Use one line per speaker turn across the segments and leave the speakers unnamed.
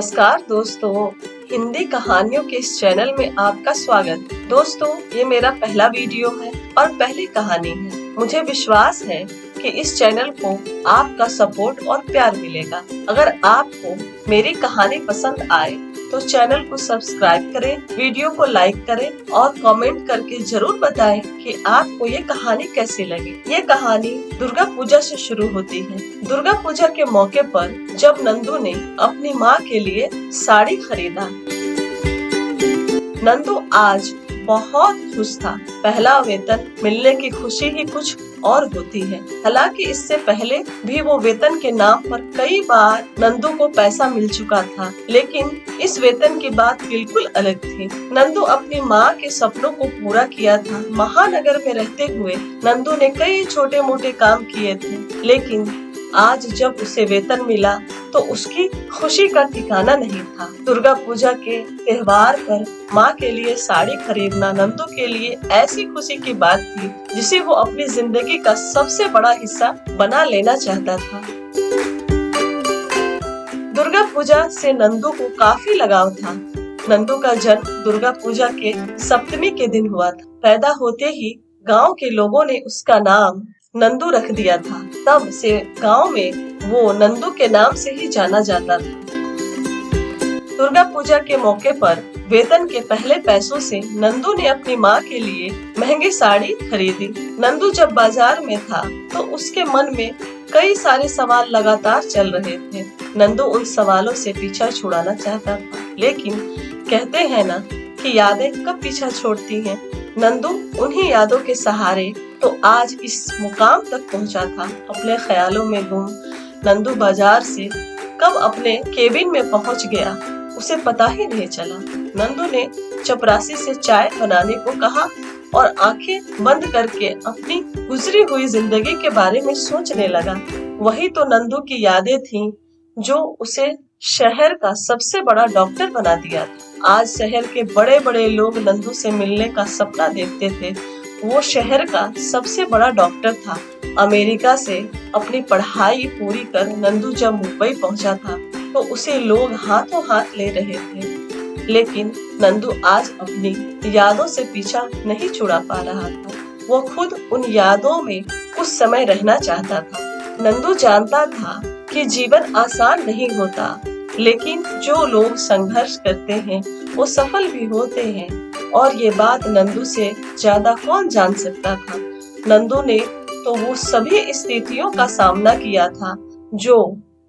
नमस्कार दोस्तों, हिंदी कहानियों के इस चैनल में आपका स्वागत। दोस्तों, ये मेरा पहला वीडियो है और पहली कहानी है। मुझे विश्वास है कि इस चैनल को आपका सपोर्ट और प्यार मिलेगा। अगर आपको मेरी कहानी पसंद आए तो चैनल को सब्सक्राइब करें, वीडियो को लाइक करें और कमेंट करके जरूर बताएं कि आपको ये कहानी कैसी लगी। ये कहानी दुर्गा पूजा से शुरू होती है। दुर्गा पूजा के मौके पर जब नंदू ने अपनी माँ के लिए साड़ी खरीदा। नंदू आज बहुत खुश था। पहला वेतन मिलने की खुशी ही कुछ और होती है। हालांकि इससे पहले भी वो वेतन के नाम पर कई बार नंदू को पैसा मिल चुका था, लेकिन इस वेतन की बात बिल्कुल अलग थी। नंदू अपनी माँ के सपनों को पूरा किया था। महानगर में रहते हुए नंदू ने कई छोटे मोटे काम किए थे, लेकिन आज जब उसे वेतन मिला तो उसकी खुशी का ठिकाना नहीं था। दुर्गा पूजा के त्योहार पर माँ के लिए साड़ी खरीदना नंदू के लिए ऐसी खुशी की बात थी जिसे वो अपनी जिंदगी का सबसे बड़ा हिस्सा बना लेना चाहता था। दुर्गा पूजा से नंदू को काफी लगाव था। नंदू का जन्म दुर्गा पूजा के सप्तमी के दिन हुआ था। पैदा होते ही गाँव के लोगों ने उसका नाम नंदू रख दिया था। तब से गांव में वो नंदू के नाम से ही जाना जाता था। दुर्गा पूजा के मौके पर वेतन के पहले पैसों से नंदू ने अपनी माँ के लिए महंगी साड़ी खरीदी। नंदू जब बाजार में था तो उसके मन में कई सारे सवाल लगातार चल रहे थे। नंदू उन सवालों से पीछा छुड़ाना चाहता था, लेकिन कहते हैं ना कि यादें कब पीछा छोड़ती हैं। नंदू उन्हीं यादों के सहारे तो आज इस मुकाम तक पहुंचा था। अपने ख्यालों में गुम नंदू बाजार से कब अपने केबिन में पहुंच गया उसे पता ही नहीं चला। नंदू ने चपरासी से चाय बनाने को कहा और आंखें बंद करके अपनी गुजरी हुई जिंदगी के बारे में सोचने लगा। वही तो नंदू की यादें थीं जो उसे शहर का सबसे बड़ा डॉक्टर बना दिया था। आज शहर के बड़े बड़े लोग नंदू से मिलने का सपना देखते थे। वो शहर का सबसे बड़ा डॉक्टर था। अमेरिका से अपनी पढ़ाई पूरी कर नंदू जब मुंबई पहुंचा था तो उसे लोग हाथों हाथ ले रहे थे, लेकिन नंदू आज अपनी यादों से पीछा नहीं छुड़ा पा रहा था। वो खुद उन यादों में कुछ समय रहना चाहता था। नंदू जानता था कि जीवन आसान नहीं होता, लेकिन जो लोग संघर्ष करते हैं वो सफल भी होते हैं, और ये बात नंदू से ज्यादा कौन जान सकता था। नंदू ने तो वो सभी स्थितियों का सामना किया था जो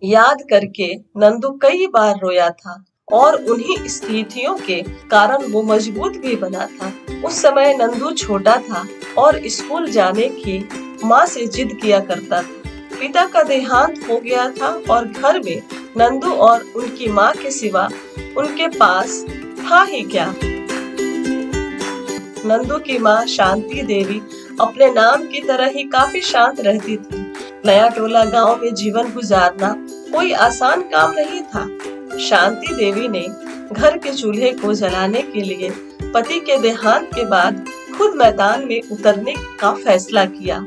याद करके नंदू कई बार रोया था, और उन्हीं स्थितियों के कारण वो मजबूत भी बना था। उस समय नंदू छोटा था और स्कूल जाने की माँ से जिद किया करता था। पिता का देहांत हो गया था और घर में नंदू और उनकी माँ के सिवा उनके पास था ही क्या। नंदू की माँ शांति देवी अपने नाम की तरह ही काफी शांत रहती थी। नया टोला गांव में जीवन गुजारना कोई आसान काम नहीं था। शांति देवी ने घर के चूल्हे को जलाने के लिए पति के देहांत के बाद खुद मैदान में उतरने का फैसला किया।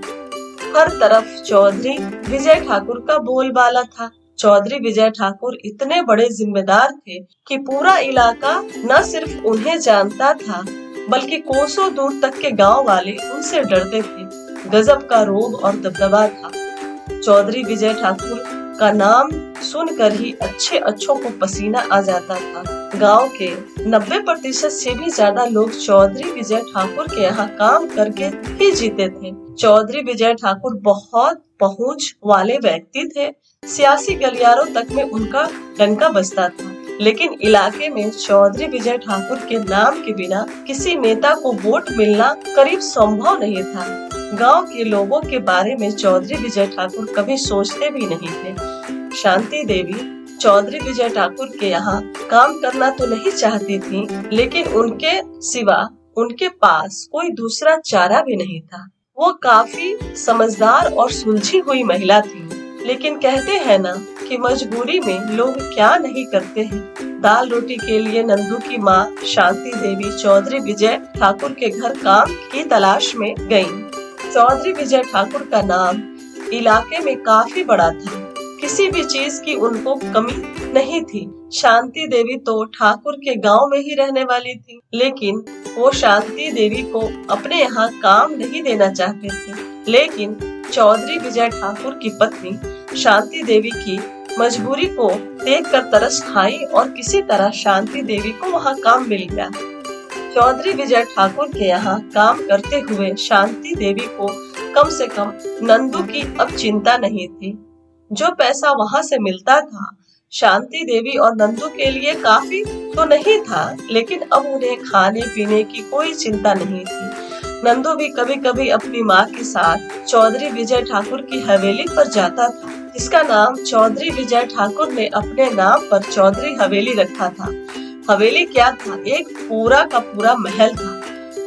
हर तरफ चौधरी विजय ठाकुर का बोलबाला था। चौधरी विजय ठाकुर इतने बड़े जिम्मेदार थे कि पूरा इलाका न सिर्फ उन्हें जानता था बल्कि कोसों दूर तक के गांव वाले उनसे डरते थे। गजब का रोब और दबदबा था। चौधरी विजय ठाकुर का नाम सुनकर ही अच्छों को पसीना आ जाता था। गांव के 90% से भी ज्यादा लोग चौधरी विजय ठाकुर के यहाँ काम करके ही जीते थे। चौधरी विजय ठाकुर बहुत पहुंच वाले व्यक्ति थे। सियासी गलियारों तक में उनका डंका बजता था, लेकिन इलाके में चौधरी विजय ठाकुर के नाम के बिना किसी नेता को वोट मिलना करीब संभव नहीं था। गांव के लोगों के बारे में चौधरी विजय ठाकुर कभी सोचते भी नहीं थे। शांति देवी चौधरी विजय ठाकुर के यहाँ काम करना तो नहीं चाहती थी, लेकिन उनके सिवा उनके पास कोई दूसरा चारा भी नहीं था। वो काफी समझदार और सुलझी हुई महिला थी, लेकिन कहते हैं ना कि मजबूरी में लोग क्या नहीं करते हैं। दाल रोटी के लिए नंदू की माँ शांति देवी चौधरी विजय ठाकुर के घर काम की तलाश में गयी। चौधरी विजय ठाकुर का नाम इलाके में काफी बड़ा था। किसी भी चीज की उनको कमी नहीं थी। शांति देवी तो ठाकुर के गांव में ही रहने वाली थी, लेकिन वो शांति देवी को अपने यहाँ काम नहीं देना चाहते थे। लेकिन चौधरी विजय ठाकुर की पत्नी शांति देवी की मजबूरी को देखकर तरस खाई और किसी तरह शांति देवी को वहाँ काम मिल गया। चौधरी विजय ठाकुर के यहाँ काम करते हुए शांति देवी को कम से कम नंदू की अब चिंता नहीं थी। जो पैसा वहाँ से मिलता था शांति देवी और नंदू के लिए काफी तो नहीं था, लेकिन अब उन्हें खाने पीने की कोई चिंता नहीं थी। नंदू भी कभी कभी अपनी माँ के साथ चौधरी विजय ठाकुर की हवेली पर जाता था, जिसका नाम चौधरी विजय ठाकुर ने अपने नाम पर चौधरी हवेली रखा था। हवेली क्या था? एक पूरा का पूरा महल था।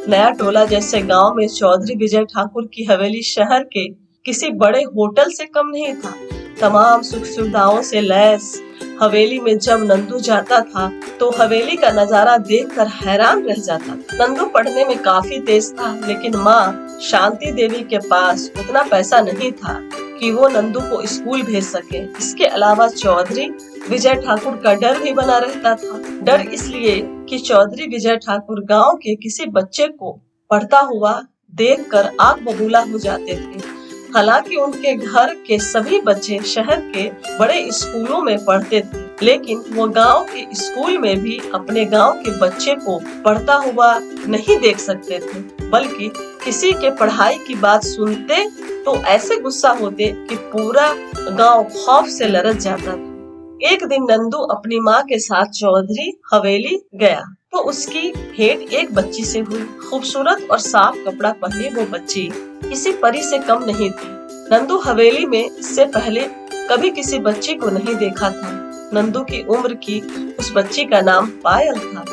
नया टोला जैसे गांव में चौधरी विजय ठाकुर की हवेली शहर के किसी बड़े होटल से कम नहीं था। तमाम सुख सुविधाओं से लैस हवेली में जब नंदू जाता था तो हवेली का नजारा देखकर हैरान रह जाता था। नंदू पढ़ने में काफी तेज था, लेकिन माँ शांति देवी के पास उतना पैसा नहीं था कि वो नंदू को स्कूल भेज सके। इसके अलावा चौधरी विजय ठाकुर का डर भी बना रहता था। डर इसलिए कि चौधरी विजय ठाकुर गांव के किसी बच्चे को पढ़ता हुआ देखकर आग बबूला हो जाते थे। हालांकि उनके घर के सभी बच्चे शहर के बड़े स्कूलों में पढ़ते थे, लेकिन वो गांव के स्कूल में भी अपने गांव के बच्चे को पढ़ता हुआ नहीं देख सकते थे, बल्कि किसी के पढ़ाई की बात सुनते तो ऐसे गुस्सा होते कि पूरा गांव खौफ से लरज जाता था। एक दिन नंदू अपनी माँ के साथ चौधरी हवेली गया तो उसकी भेंट एक बच्ची से हुई। खूबसूरत और साफ कपड़ा पहने वो बच्ची किसी परी से कम नहीं थी। नंदू हवेली में इससे पहले कभी किसी बच्ची को नहीं देखा था। नंदू की उम्र की उस बच्ची का नाम पायल था,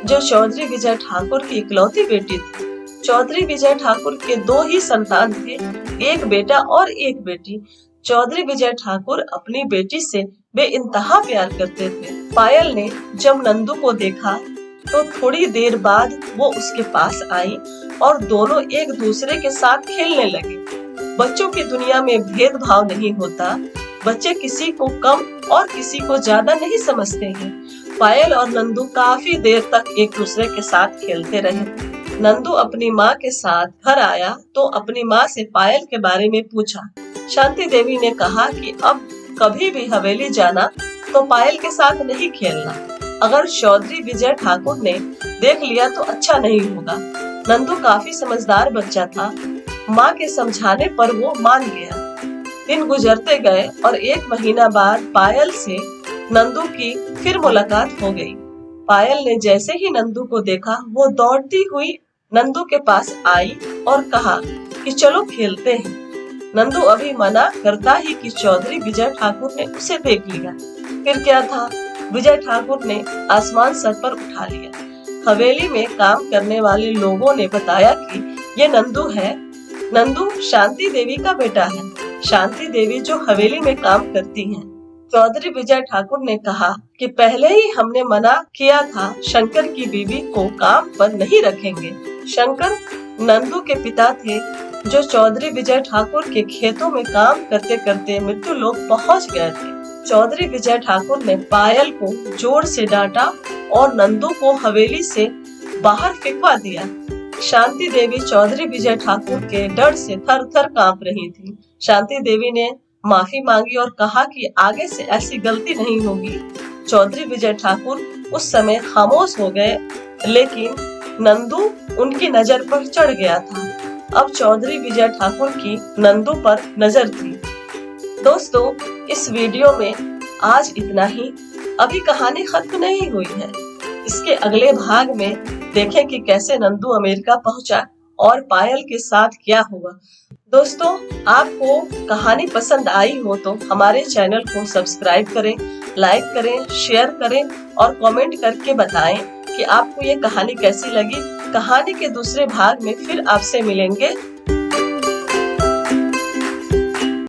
जो चौधरी विजय ठाकुर की इकलौती बेटी थी। चौधरी विजय ठाकुर के दो ही संतान थे, एक बेटा और एक बेटी। चौधरी विजय ठाकुर अपनी बेटी से बेइंतहा प्यार करते थे। पायल ने जब नंदू को देखा तो थोड़ी देर बाद वो उसके पास आई और दोनों एक दूसरे के साथ खेलने लगे। बच्चों की दुनिया में भेदभाव नहीं होता। बच्चे किसी को कम और किसी को ज्यादा नहीं समझते हैं। पायल और नंदू काफी देर तक एक दूसरे के साथ खेलते रहे। नंदू अपनी माँ के साथ घर आया तो अपनी माँ से पायल के बारे में पूछा। शांति देवी ने कहा कि अब कभी भी हवेली जाना तो पायल के साथ नहीं खेलना। अगर चौधरी विजय ठाकुर ने देख लिया तो अच्छा नहीं होगा। नंदू काफी समझदार बच्चा था। माँ के समझाने पर वो मान गया। दिन गुजरते गए और एक महीना बाद पायल से नंदू की फिर मुलाकात हो गई। पायल ने जैसे ही नंदू को देखा वो दौड़ती हुई नंदू के पास आई और कहा कि चलो खेलते हैं। नंदू अभी मना करता ही कि चौधरी विजय ठाकुर ने उसे देख लिया। फिर क्या था, विजय ठाकुर ने आसमान सर पर उठा लिया। हवेली में काम करने वाले लोगों ने बताया कि ये नंदू है। नंदू शांति देवी का बेटा है। शांति देवी जो हवेली में काम करती हैं। चौधरी विजय ठाकुर ने कहा कि पहले ही हमने मना किया था, शंकर की बीवी को काम पर नहीं रखेंगे। शंकर नंदू के पिता थे, जो चौधरी विजय ठाकुर के खेतों में काम करते करते मृत्यु लोक पहुंच गए थे। चौधरी विजय ठाकुर ने पायल को जोर से डांटा और नंदू को हवेली से बाहर फेंकवा दिया। शांति देवी चौधरी विजय ठाकुर के डर से थर थर कांप रही थी। शांति देवी ने माफी मांगी और कहा कि आगे से ऐसी गलती नहीं होगी। चौधरी विजय ठाकुर उस समय खामोश हो गए, लेकिन नंदू उनकी नजर पर चढ़ गया था। अब चौधरी विजय ठाकुर की नंदू पर नजर थी। दोस्तों, इस वीडियो में आज इतना ही। अभी कहानी खत्म नहीं हुई है। इसके अगले भाग में देखें कि कैसे नंदू अमेरिका पहुंचा और पायल के साथ क्या हुआ। दोस्तों, आपको कहानी पसंद आई हो तो हमारे चैनल को सब्सक्राइब करें, लाइक करें, शेयर करें और कमेंट करके बताएं कि आपको ये कहानी कैसी लगी। कहानी के दूसरे भाग में फिर आपसे मिलेंगे।